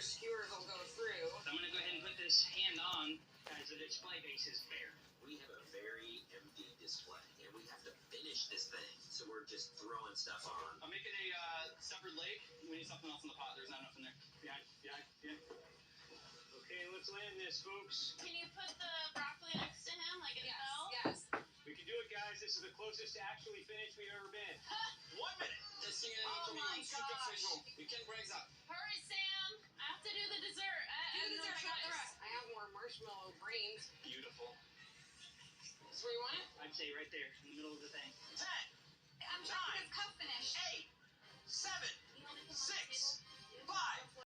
your skewers will go through. I'm going to go ahead and put this hand on as the display base is bare. We have a very empty display, and we have to finish this thing, so we're just throwing stuff on. I'm making a separate leg. We need something else in the pot. There's not enough in there. Behind. Okay, let's land this, folks. Can you put the broccoli next to him like it fell? Yes. We can do it, guys. This is the closest to actually finished we've ever been. 1 minute. Oh my gosh. You can break that. Hurry, Sam. I have to do the dessert. Do the dessert. I got the choice. rest. I have more marshmallow brains. Beautiful. Is where you want it? I'd say right there in the middle of the thing. 10, I'm trying to get his cup finished. 8, 7, You want me to put him on the 6, table? 5,